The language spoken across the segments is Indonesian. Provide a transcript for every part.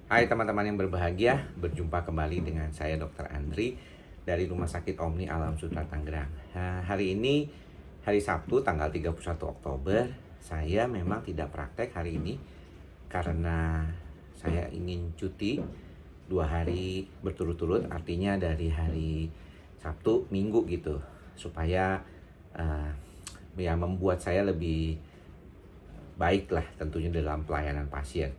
Hai teman-teman yang berbahagia, berjumpa kembali dengan saya Dr. Andri dari Rumah Sakit Omni Alam Sutra Tangerang. Hari ini hari Sabtu tanggal 31 Oktober. Saya memang tidak praktek hari ini karena saya ingin cuti 2 hari berturut-turut, artinya dari hari Sabtu, Minggu gitu, supaya uh, ya membuat saya lebih baik lah tentunya dalam pelayanan pasien.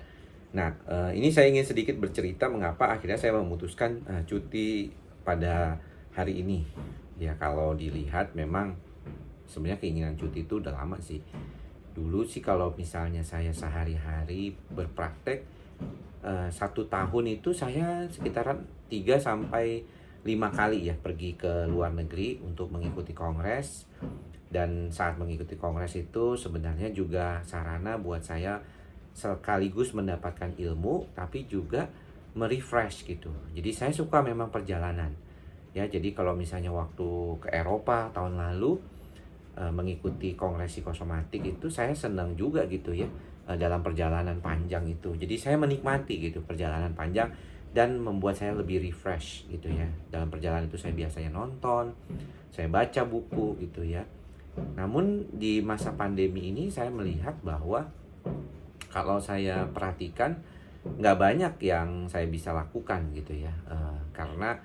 Nah, ini saya ingin sedikit bercerita mengapa akhirnya saya memutuskan cuti pada hari ini. Ya, kalau dilihat memang sebenarnya keinginan cuti itu udah lama sih. Dulu sih kalau misalnya saya sehari-hari berpraktek, 1 tahun itu saya sekitaran 3 sampai 5 kali ya pergi ke luar negeri untuk mengikuti kongres. Dan saat mengikuti kongres itu sebenarnya juga sarana buat saya sekaligus mendapatkan ilmu tapi juga merefresh gitu. Jadi saya suka memang perjalanan. Ya, jadi kalau misalnya waktu ke Eropa tahun lalu mengikuti kongres psikosomatik itu saya senang juga gitu ya, dalam perjalanan panjang itu. Jadi saya menikmati gitu perjalanan panjang dan membuat saya lebih refresh gitu ya. Dalam perjalanan itu saya biasanya nonton, saya baca buku gitu ya. Namun di masa pandemi ini saya melihat bahwa kalau saya perhatikan nggak banyak yang saya bisa lakukan gitu ya, karena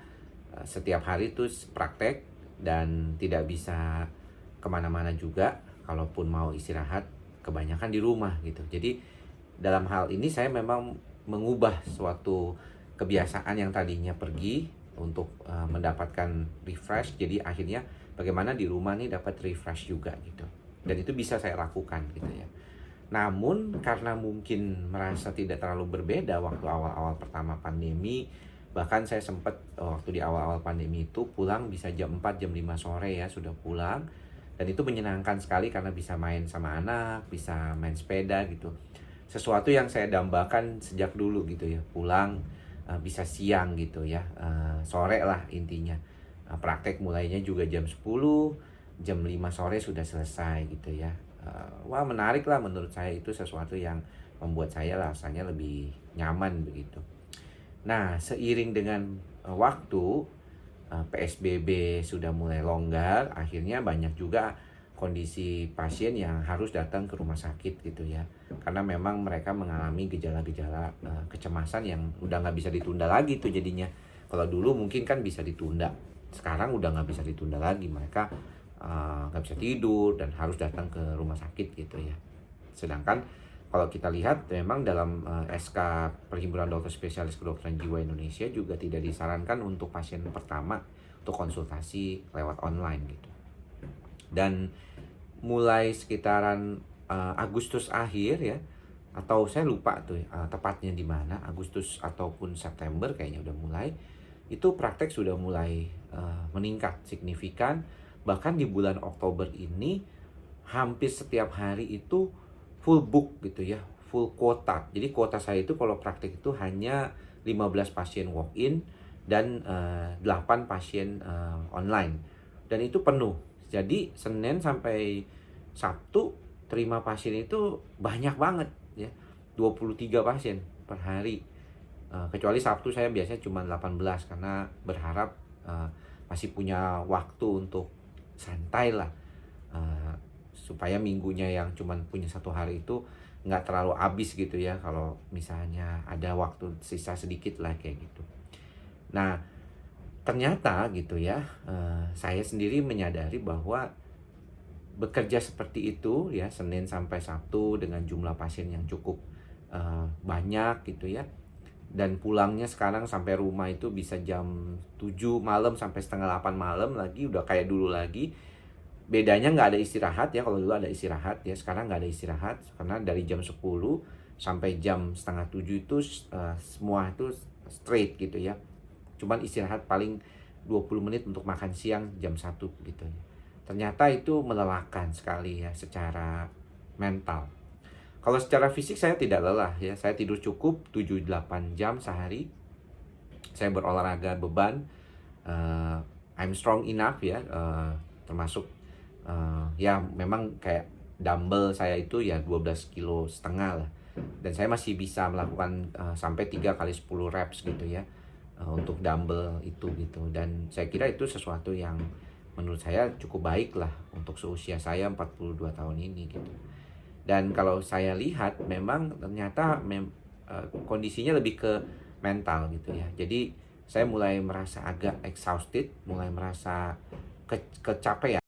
setiap hari itu praktek dan tidak bisa kemana-mana juga. Kalaupun mau istirahat kebanyakan di rumah gitu. Jadi dalam hal ini saya memang mengubah suatu kebiasaan yang tadinya pergi untuk mendapatkan refresh, jadi akhirnya bagaimana di rumah nih dapat refresh juga gitu. Dan itu bisa saya lakukan gitu ya. Namun karena mungkin merasa tidak terlalu berbeda waktu awal-awal pertama pandemi, bahkan saya sempat waktu di awal-awal pandemi itu pulang bisa jam 4 jam 5 sore ya sudah pulang. Dan itu menyenangkan sekali karena bisa main sama anak, bisa main sepeda gitu. Sesuatu yang saya dambakan sejak dulu gitu ya, pulang bisa siang gitu ya, sore lah intinya. Praktek mulainya juga jam 10, jam 5 sore sudah selesai gitu ya. Wah, menarik lah menurut saya, itu sesuatu yang membuat saya rasanya lebih nyaman begitu. Nah, seiring dengan waktu, PSBB sudah mulai longgar, akhirnya banyak juga kondisi pasien yang harus datang ke rumah sakit gitu ya. Karena memang mereka mengalami gejala-gejala kecemasan yang udah nggak bisa ditunda lagi tuh jadinya. Kalau dulu mungkin kan bisa ditunda, sekarang udah nggak bisa ditunda lagi. Mereka nggak bisa tidur dan harus datang ke rumah sakit gitu ya. Sedangkan kalau kita lihat memang dalam SK Perhimpunan Dokter Spesialis Kedokteran Jiwa Indonesia juga tidak disarankan untuk pasien pertama untuk konsultasi lewat online gitu. Dan mulai sekitaran Agustus akhir ya, atau saya lupa tuh tepatnya di mana, Agustus ataupun September kayaknya udah mulai, itu praktek sudah mulai meningkat signifikan. Bahkan di bulan Oktober ini hampir setiap hari itu full book gitu ya, full kuota. Jadi kuota saya itu kalau praktek itu hanya 15 pasien walk in dan 8 pasien online. Dan itu penuh. Jadi Senin sampai Sabtu terima pasien itu banyak banget ya. 23 pasien per hari. Kecuali Sabtu saya biasanya cuma 18 karena berharap masih punya waktu untuk santai lah, supaya minggunya yang cuman punya 1 hari itu nggak terlalu habis gitu ya, kalau misalnya ada waktu sisa sedikit lah kayak gitu. Nah, ternyata gitu ya, saya sendiri menyadari bahwa bekerja seperti itu ya, Senin sampai Sabtu dengan jumlah pasien yang cukup banyak gitu ya, dan pulangnya sekarang sampai rumah itu bisa jam 7 malam sampai setengah 8 malam lagi, udah kayak dulu lagi. Bedanya nggak ada istirahat ya, kalau dulu ada istirahat ya, sekarang nggak ada istirahat karena dari jam 10 sampai jam setengah 7 itu semua itu straight gitu ya. Cuman istirahat paling 20 menit untuk makan siang jam 1 gitu ya. Ternyata itu melelahkan sekali ya secara mental. Kalau secara fisik saya tidak lelah ya, saya tidur cukup 7-8 jam sehari. Saya berolahraga beban, I'm strong enough ya, termasuk ya memang kayak dumbbell saya itu ya 12,5 kilo lah. Dan saya masih bisa melakukan sampai 3 kali 10 reps gitu ya, untuk dumbbell itu gitu. Dan saya kira itu sesuatu yang menurut saya cukup baik lah untuk seusia saya 42 tahun ini gitu. Dan kalau saya lihat memang ternyata kondisinya lebih ke mental gitu ya. Jadi saya mulai merasa agak exhausted, mulai merasa kecapean.